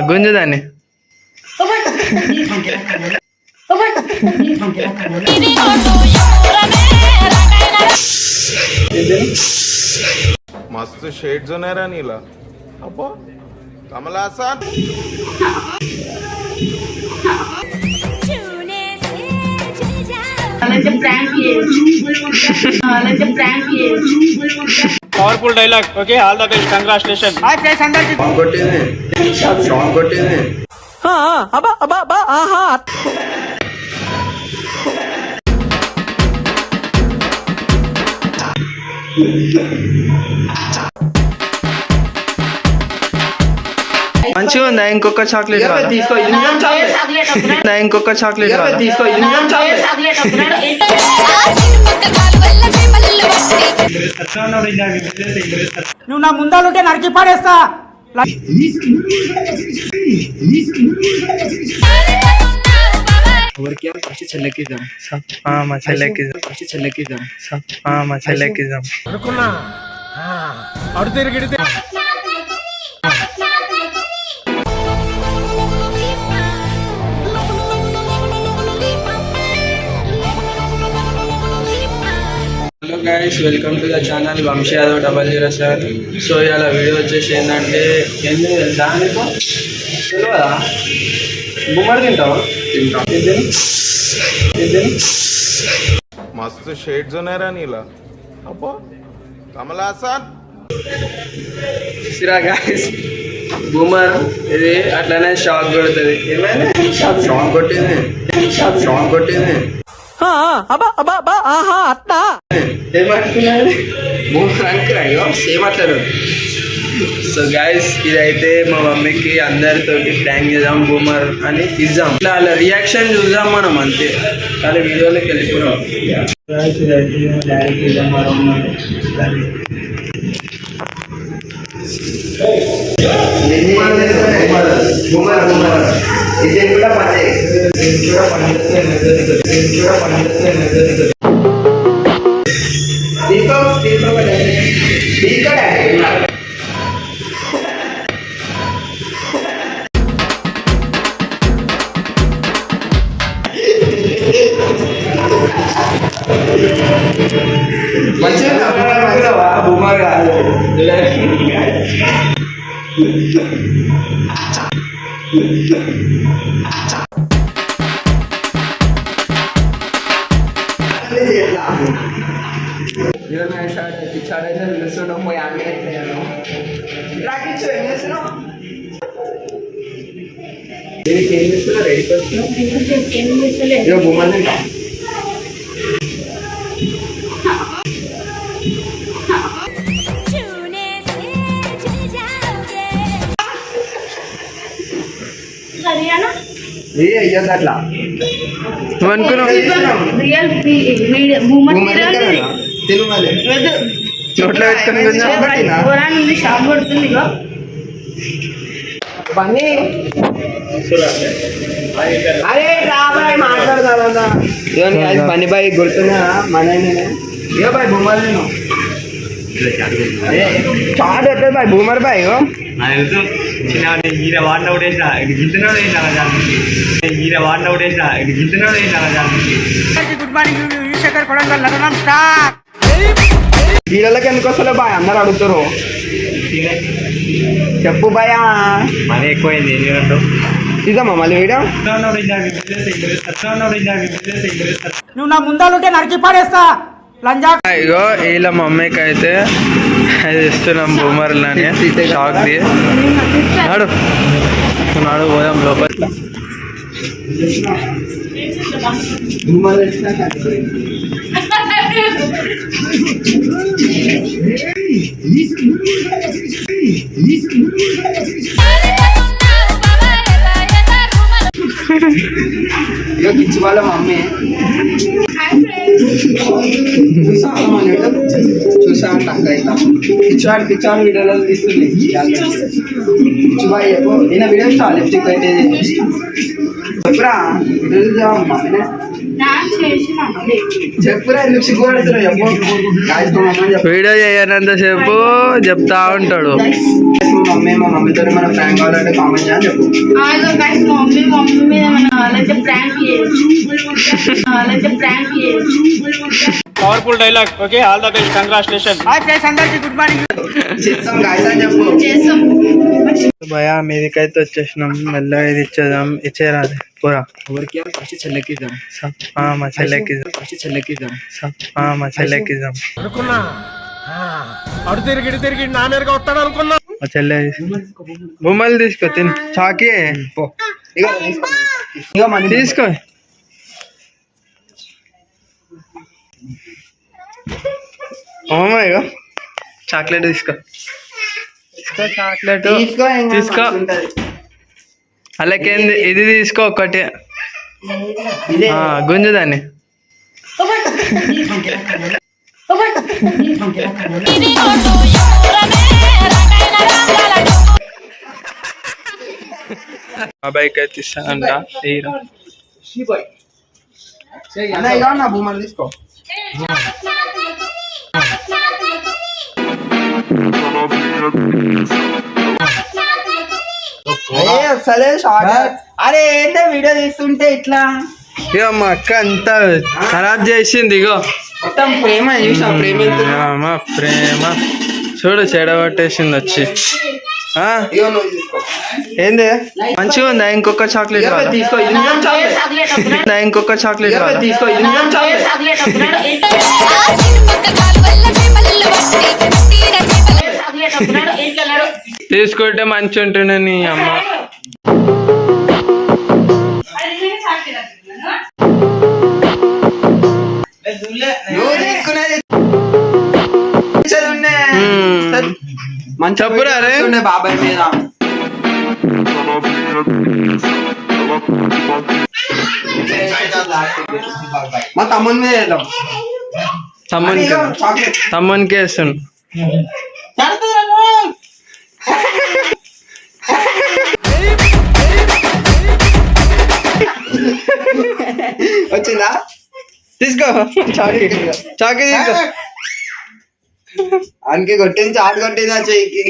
గుంజుదాన్ని मस्त शेड्स नाही राणीला अप्पा कमला असा powerful dialogue okay all the best congratulation hi friends అందరికీ సాంగ్ కొట్టింది అబ్బా అబ్బా అబ్బా ఆహా మంచిగా ఉందా ఇంకొక చాక్లెట్ తీసుకో ఇంకొక చాక్లెట్ తీసుకో నువ్వు నా ముందాలుంటే నరికి పాడేస్తా ఫస్ట్ చెల్లెక్కిద్దాం మా చెల్లెక్కిద్దాం ఫస్ట్ చెల్లెక్కిద్దాం మా చెల్లెక్కిద్దాం అనుకున్నా అడు తిరిగిడితే hello guys welcome to the channel Vamshi Yadav 007. So ఇలా వీడియో వచ్చేసి ఏంటంటే ఏంటి తెలుసా నీకు తెలియదా బొమ్మలు తింటావా मस्त शेड्स नाही राणीला अप्पा कमला असा సిరా గైస్ బూమర్ ఇది అట్లనే షాక్ కొడుతుంది ఏమైనా సాంగ్ కొట్టింది అబ్బా అబ్బా అబ్బా ఆహా అత్తా ఏమంటున్నాడు బూమర్ అనుకున్నాయో సేమ్ అట్లా. సో గైస్ ఇదైతే మా మమ్మీకి అందరితోటి ప్రాంక్ చేద్దాం బూమర్ అని ఇద్దాం, ఇట్లా అలా రియాక్షన్ చూద్దాం మనం అంతే. అలా వీడియోలోకి వెళ్ళిపోయాం. డాడీకి ఇద్దాం మా మంచిగా బొమ్మ కాదు పిచ్చాడైతే పిలుస్తున్నాం పోయి ఆమె దీనికి ఏం చేస్తున్నా రెడీకి వచ్చినా బొమ్మలు తింటాం. అట్లా నువ్వు అనుకున్నావు నోట్లో పెట్టుకుని షాప్ పడుతుంది అరే రాబాయ్ మాట్లాడదా పని బాయ్ గుర్తున్నా మన ఏ బాయ్ బొమ్మలు నేను చాట్ ఎట్లేదు బాయ్ బూమర్ బాయ్ ఈయన వాడిన ఒకటేసిన ఇది గింతనోడు గుడ్ మార్నింగ్ యువశేఖర్ కొడంగల్ లగనం స్టార్ట్. వీళ్ళకి ఎందుకు వస్తలే బాయ్ అందరు అడుగుతారు. చెప్పు భయా మనీ ఎక్కువైంది ఇద్దామా మళ్ళీ వీడియో. నువ్వు నా ముందాలుంటే నరికి పాడేస్తా లంజా. ఇగో వీళ్ళ మమ్మీకి అయితే అది ఇస్తున్నాం బొమ్మర్లని షాక్ ది నాడు నాడు పోదాం లోపల. ఇచ్చి వాళ్ళ మమ్మీ చూసా పిచ్చాడు వీడియోలో తీస్తుంది. ఈయన వీడియో లిప్స్టిక్ పెట్టేది చెప్పురా చెప్పురా ఎందుకు సిగ్గుపడుతున్నావు చెప్పు Guys, మా మమ్మీ చెప్పు వీడియో చేయనంతసేపు చెప్తా ఉంటాడు. మా మమ్మీతో మనం ప్రాంక్ కావాలంటే కామెంట్ చేయని చెప్పు powerful dialogue okay all the best congratulation hi friends అందరికీ గుడ్ మార్నింగ్ చేస్తాం గాయస్ అని చెప్పు భయా మీదికైతే వచ్చేసినాం. మెల్లగా ఇది ఇచ్చేద్దాం. ఇచ్చేరాదు పూరా ఎవరికి ఫస్ట్ చెల్లెకిద్దాం మా చెల్లెకిద్దాం. ఫస్ట్ చెల్లెకిద్దాం మా చెల్లెకిద్దాం. అనుకున్నా అడు తిరిగి తిరిగి నా మీదగా వస్తాడు అనుకున్నా మా చెల్లె బొమ్మలు తీసుకో తిని చాకి పో ఇగో తీసుకో ఇగో మనీ తీసుకో. అమ్మమ్మ ఇగో చాక్లెట్ తీసుకో. తీసుకో చాక్లెట్ తీసుకో తీసుకో. అలాగేంది ఇది తీసుకో ఒకటి. ఇదే గుంజుదాన్ని ఆ బైక్ అయితే ఇస్తానంట. అన్న ఇగో నా బొమ్మలు తీసుకో సరే షార్ట్ అరే ఏంటో వీడియో తీస్తుంటే ఇట్లా ఇగో మా అక్క అంతా ఖరాబ్ చేసింది. ఇగో మొత్తం ప్రేమ చూసా ప్రేమ మా ప్రేమ చూడు చెడగొట్టేసింది వచ్చి. ఇగో నువ్వు తీసుకో ఏంది మంచిగా ఉందా? ఇంకొక చాక్లెట్ ఇగో కావాలా? తీసుకో ఇది నిజం చాక్లెట్ ఇంకొక చాక్లెట్ ఇగో కావాలా? తీసుకో ఇది నిజం చాక్లెట్ తీసుకుంటే మంచి ఉంటుండే నీ అమ్మ. నువ్వు తీసుకునేది మంచి చెప్పురా రే. బాబాయ్ మీద మా తమ్ముని మీద వేద్దాం తమ్మునికి చాక్లెట్ తమ్మునికి వేస్తుండు. వచ్చిందా తీసుకో చాకి చాకి తీసుకో. ఆయనకి కొట్టింది చాటు కొట్టిందా చెయ్యికి